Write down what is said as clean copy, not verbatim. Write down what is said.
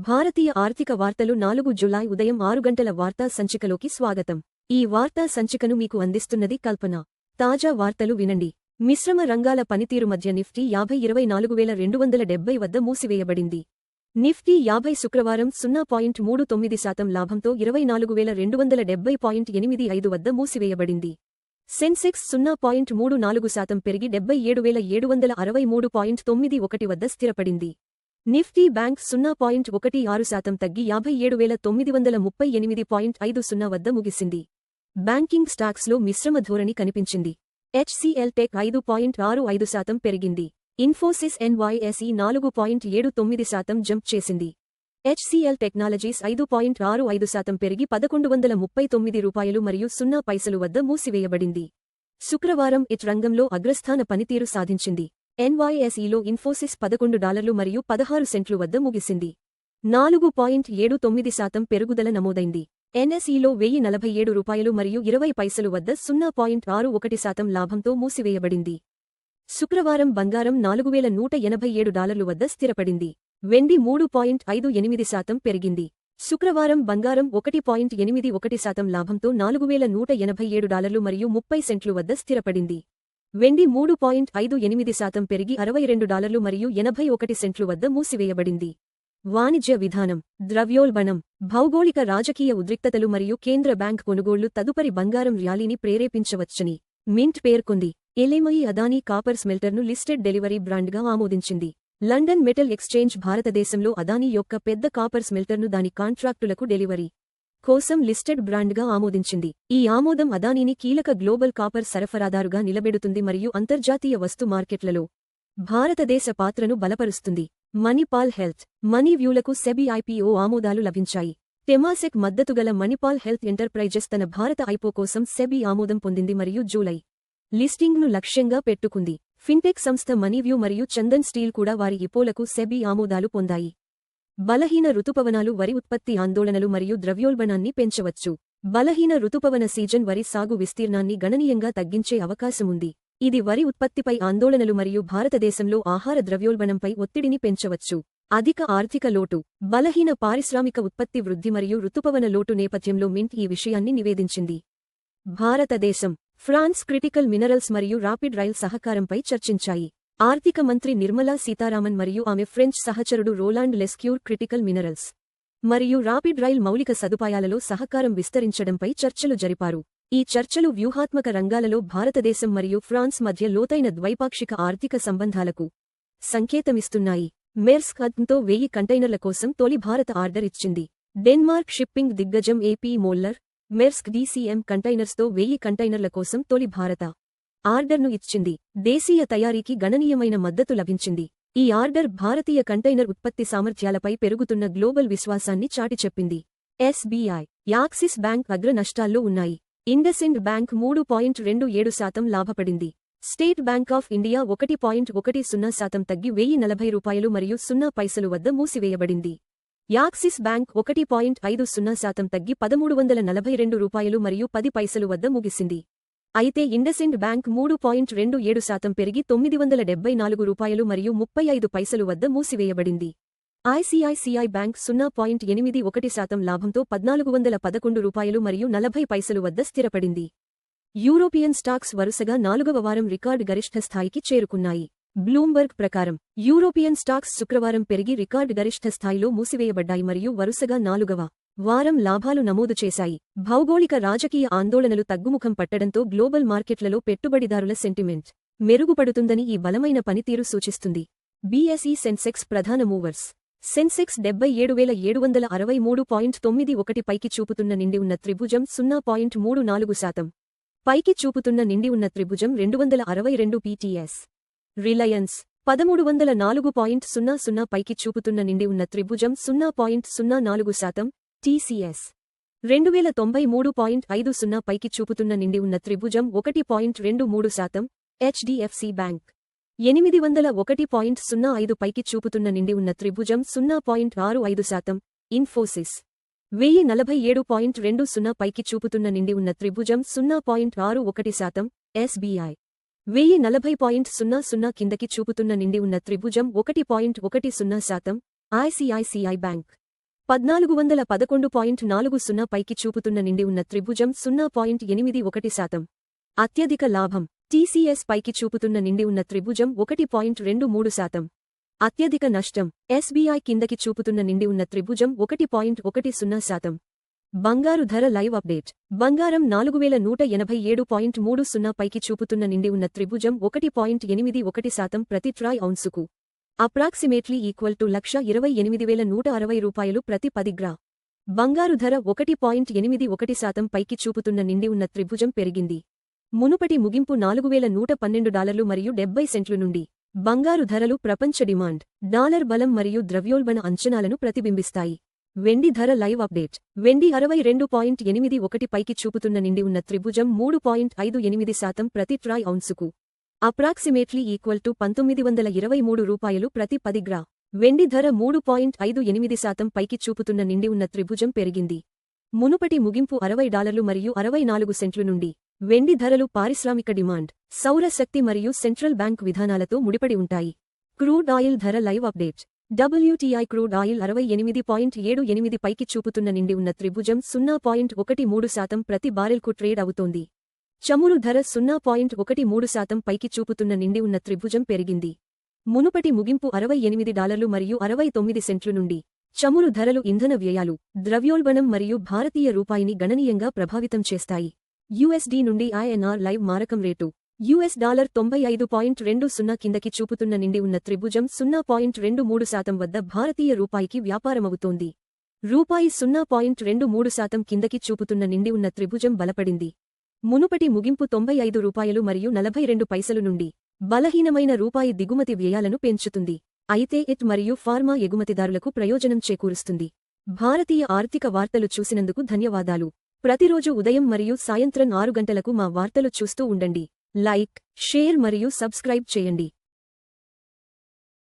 భారతీయ ఆర్థిక వార్తలు 4 జులై ఉదయం 6 గంటల వార్తా సంచికలోకి స్వాగతం. ఈ వార్తా సంచికను మీకు అందిస్తున్నది కల్పన. తాజా వార్తలు వినండి. మిశ్రమ రంగాల పనితీరు మధ్య నిఫ్టీ 24,270 వద్ద మూసివేయబడింది. నిఫ్టీ 50 శుక్రవారం 0.39% లాభంతో 24,270.85 వద్ద మూసివేయబడింది. సెన్సెక్స్ 0.34% పెరిగి 77,763.91 వద్ద స్థిరపడింది. నిఫ్టీ బ్యాంక్ 0.16% తగ్గి 57,938.50 వద్ద ముగిసింది. బ్యాంకింగ్ స్టాక్స్లో మిశ్రమ ధోరణి కనిపించింది. హెచ్సిఎల్ టెక్ 5.65% పెరిగింది. ఇన్ఫోసిస్ ఎన్వైఎస్ఈ 4.79% జంప్ చేసింది. హెచ్సిఎల్ టెక్నాలజీస్ 5.65% పెరిగి రూ. 1139 మరియు 0 వద్ద మూసివేయబడింది. శుక్రవారం ఇట్ రంగంలో అగ్రస్థాన పనితీరు సాధించింది. ఎన్వైఎస్ఈలో ఇన్ఫోసిస్ $11 మరియు 16 సెంట్లు వద్ద ముగిసింది. 4.79% పెరుగుదల నమోదైంది. ఎన్ఎస్ఈలో రూ. 1047 మరియు 20 వద్ద 0.61% లాభంతో మూసివేయబడింది. శుక్రవారం బంగారం $4,187 వద్ద స్థిరపడింది. వెండి 3.58% పెరిగింది. శుక్రవారం బంగారం 1.81% లాభంతో $4,187 మరియు 30 సెంట్లు వద్ద స్థిరపడింది. వెండి 3.58% పెరిగి $62 మరియు 81 సెంట్లు వద్ద మూసివేయబడింది. వాణిజ్య విధానం, ద్రవ్యోల్బణం, భౌగోళిక రాజకీయ ఉద్రిక్తతలు మరియు కేంద్ర బ్యాంక్ కొనుగోళ్లు తదుపరి బంగారం ర్యాలీని ప్రేరేపించవచ్చని మింట్ పేర్కొంది. ఎల్ఎంఐ అదానీ కాపర్ స్మెల్టర్ను లిస్టెడ్ డెలివరీ బ్రాండ్గా ఆమోదించింది. లండన్ మెటల్ ఎక్స్చేంజ్ భారతదేశంలో అదానీ యొక్క పెద్ద కాపర్ స్మెల్టర్ను దాని కాంట్రాక్టులకు డెలివరీ కోసం లిస్టెడ్ బ్రాండ్గా ఆమోదించింది. ఈ ఆమోదం అదానీని కీలక గ్లోబల్ కాపర్ సరఫరాదారుగా నిలబెడుతుంది మరియు అంతర్జాతీయ వస్తు మార్కెట్లలో భారతదేశ పాత్రను బలపరుస్తుంది. మణిపాల్ హెల్త్, మనీవ్యూలకు సెబీ ఐపీఓ ఆమోదాలు లభించాయి. టెమాసెక్ మద్దతుగల మణిపాల్ హెల్త్ ఎంటర్ప్రైజెస్ తన భారత ఐపో కోసం సెబీ ఆమోదం పొందింది మరియు జూలై లిస్టింగ్ను లక్ష్యంగా పెట్టుకుంది. ఫిన్టెక్ సంస్థ మనీవ్యూ మరియు చందన్ స్టీల్ కూడా వారి ఇపోలకు సెబీ ఆమోదాలు పొందాయి. బలహీన రుతుపవనాలు వరి ఉత్పత్తి ఆందోళనలు మరియు ద్రవ్యోల్బణాన్ని పెంచవచ్చు. బలహీన రుతుపవన సీజన్ వరి సాగు విస్తీర్ణాన్ని గణనీయంగా తగ్గించే అవకాశముంది. ఇది వరి ఉత్పత్తిపై ఆందోళనలు మరియు భారతదేశంలో ఆహార ద్రవ్యోల్బణంపై ఒత్తిడిని పెంచవచ్చు. అధిక ఆర్థిక లోటు, బలహీన పారిశ్రామిక ఉత్పత్తి వృద్ధి మరియు రుతుపవన లోటు నేపథ్యంలో మింట్ ఈ విషయాన్ని నివేదించింది. భారతదేశం, ఫ్రాన్స్ క్రిటికల్ మినరల్స్ మరియు రాపిడ్ రైల్ సహకారంపై చర్చించాయి. ఆర్థిక మంత్రి నిర్మలా సీతారామన్ మరియు ఆమె ఫ్రెంచ్ సహచరుడు రోలాండ్ లెస్క్యూర్ క్రిటికల్ మినరల్స్ మరియు రాపిడ్ రైల్ మౌలిక సదుపాయాలలో సహకారం విస్తరించడంపై చర్చలు జరిపారు. ఈ చర్చలు వ్యూహాత్మక రంగాలలో భారతదేశం మరియు ఫ్రాన్స్ మధ్య లోతైన ద్వైపాక్షిక ఆర్థిక సంబంధాలకు సంకేతమిస్తున్నాయి. మెర్స్క్ అద్తో 1000 కంటైనర్ల కోసం తొలి భారత ఆర్డర్ ఇచ్చింది. డెన్మార్క్ షిప్పింగ్ దిగ్గజం ఏపీ మోల్లర్, మెర్స్క్ డీసీఎం కంటైనర్స్తో 1000 కంటైనర్ల కోసం తొలి భారత ఆర్డర్ను ఇచ్చింది. దేశీయ తయారీకి గణనీయమైన మద్దతు లభించింది. ఈ ఆర్డర్ భారతీయ కంటైనర్ ఉత్పత్తి సామర్థ్యాలపై పెరుగుతున్న గ్లోబల్ విశ్వాసాన్ని చాటిచెప్పింది. ఎస్బీఐ, యాక్సిస్ బ్యాంక్ అగ్ర నష్టాల్లో ఉన్నాయి. ఇండస్ఇండ్ బ్యాంక్ 3.27% లాభపడింది. స్టేట్ బ్యాంక్ ఆఫ్ ఇండియా 1.10% తగ్గి రూ. 1040 మరియు 0 వద్ద మూసివేయబడింది. యాక్సిస్ బ్యాంక్ 1.50% తగ్గి రూ. 1342 మరియు 10 వద్ద ముగిసింది. అయితే ఇండస్ఇండ్ బ్యాంక్ 3.27% పెరిగి రూ. 974 మరియు 35 వద్ద మూసివేయబడింది. ఐసిఐసిఐ బ్యాంక్ 0.81% లాభంతో రూ. 1411 మరియు 40 వద్ద స్థిరపడింది. యూరోపియన్ స్టాక్స్ వరుసగా 4వ వారం రికార్డు గరిష్ఠ స్థాయికి చేరుకున్నాయి. బ్లూంబర్గ్ ప్రకారం యూరోపియన్ స్టాక్స్ శుక్రవారం పెరిగి రికార్డు గరిష్ఠ స్థాయిలో మూసివేయబడ్డాయి మరియు వరుసగా 4వ వారం లాభాలు నమోదు చేశాయి. భౌగోళిక రాజకీయ ఆందోళనలు తగ్గుముఖం పట్టడంతో గ్లోబల్ మార్కెట్లలో పెట్టుబడిదారుల సెంటిమెంట్ మెరుగుపడుతుందని ఈ బలమైన పనితీరు సూచిస్తుంది. బీఎస్ఈ సెన్సెక్స్ ప్రధాన మూవర్స్. సెన్సెక్స్ 77,763.91 పైకి చూపుతున్న నిండి ఉన్న త్రిభుజం 0.34%. పైకి చూపుతున్న నిండి ఉన్న త్రిభుజం 262 pts. రిలయన్స్ 1304.00 పైకి చూపుతున్న నిండి ఉన్న త్రిభుజం 0.04%. టీసీఎస్ 2093.50 పైకి చూపుతున్న నిండి ఉన్న త్రిభుజం 1.23%. హెచ్డిఎఫ్సి బ్యాంక్ 801.05 పైకి చూపుతున్న నిండి ఉన్న త్రిభుజం 0.65%. ఇన్ఫోసిస్ 1047.20 పైకి చూపుతున్న నిండి ఉన్న త్రిభుజం 0.61%. ఎస్బీఐ 1040.00 కిందకి చూపుతున్న నిండి ఉన్న త్రిభుజం 1.10%. ఐసిఐసిఐ బ్యాంక్ 1411.40 పైకి చూపుతున్న నిండి ఉన్న త్రిభుజం 0.81%. అత్యధిక లాభం టీసీఎస్ పైకి చూపుతున్న నిండి ఉన్న త్రిభుజం 1.23%. అత్యధిక నష్టం ఎస్బీఐ కిందకి చూపుతున్న నిండి ఉన్న త్రిభుజం 1.10%. బంగారు ధర లైవ్ అప్డేట్ బంగారం 4187.30 పైకి చూపుతున్న నిండి ఉన్న త్రిభుజం 1.81% ప్రతి ట్రాయ్ ఔన్సుకు అప్రాక్సిమేట్లీ ఈక్వల్ టు 1,28,160 రూపాయలు ప్రతి 10 గ్రా. బంగారు ధర 1.81% పైకి చూపుతున్న నిండి ఉన్న త్రిభుజం పెరిగింది. మునుపటి ముగింపు $4,112 మరియు 70 సెంట్లు నుండి. బంగారు ధరలు ప్రపంచ డిమాండ్, డాలర్ బలం మరియు ద్రవ్యోల్బణ అంచనాలను ప్రతిబింబిస్తాయి. వెండి ధర లైవ్ అప్డేట్ వెండి 62.81 పైకి చూపుతున్న నిండి ఉన్న త్రిభుజం 3.58% ప్రతి ట్రాయ్ ఔన్సుకు అప్రాక్సిమేట్లీ ఈక్వల్ టు 1,923 రూపాయలు ప్రతి 10 గ్రా. వెండి ధర 3.58% పైకి చూపుతున్న నిండి ఉన్న త్రిభుజం పెరిగింది. మునుపటి ముగింపు $60 మరియు 64 సెంట్లు నుండి. వెండి ధరలు పారిశ్రామిక డిమాండ్, సౌర శక్తి మరియు సెంట్రల్ బ్యాంక్ విధానాలతో ముడిపడి ఉంటాయి. క్రూడ్ ఆయిల్ ధర live update WTI crude oil 68.78 పైకి చూపుతున్న నిండి ఉన్న త్రిభుజం 0.13% ప్రతి బారెల్కు ట్రేడ్ అవుతోంది. చమురు ధర 0.13% పైకి చూపుతున్న నిండి ఉన్న త్రిభుజం పెరిగింది. మునుపటి ముగింపు $68 మరియు 69 సెంట్లు నుండి. చమురు ధరలు ఇంధన వ్యయాలు, ద్రవ్యోల్బణం మరియు భారతీయ రూపాయిని గణనీయంగా ప్రభావితం చేస్తాయి. యుఎస్డి నుండి INR లైవ్ మారకం రేటు $95.20 కిందకి చూపుతున్న నిండి ఉన్న త్రిభుజం 0.23% వద్ద భారతీయ రూపాయికి వ్యాపారమవుతోంది. రూపాయి 0.23% కిందకి చూపుతున్న నిండి ఉన్న త్రిభుజం బలపడింది. మునుపటి ముగింపు $95 మరియు 42 పైసలు నుండి. బలహీనమైన రూపాయి దిగుమతి వ్యయాలను పెంచుతుంది. అయితే ఇట్ మరియు ఫార్మా ఎగుమతిదారులకు ప్రయోజనం చేకూరుస్తుంది. భారతీయ ఆర్థిక వార్తలు చూసినందుకు ధన్యవాదాలు. ప్రతిరోజు ఉదయం మరియు సాయంత్రం 6 గంటలకు మా వార్తలు చూస్తూ ఉండండి. లైక్, షేర్ మరియు సబ్స్క్రైబ్ చేయండి.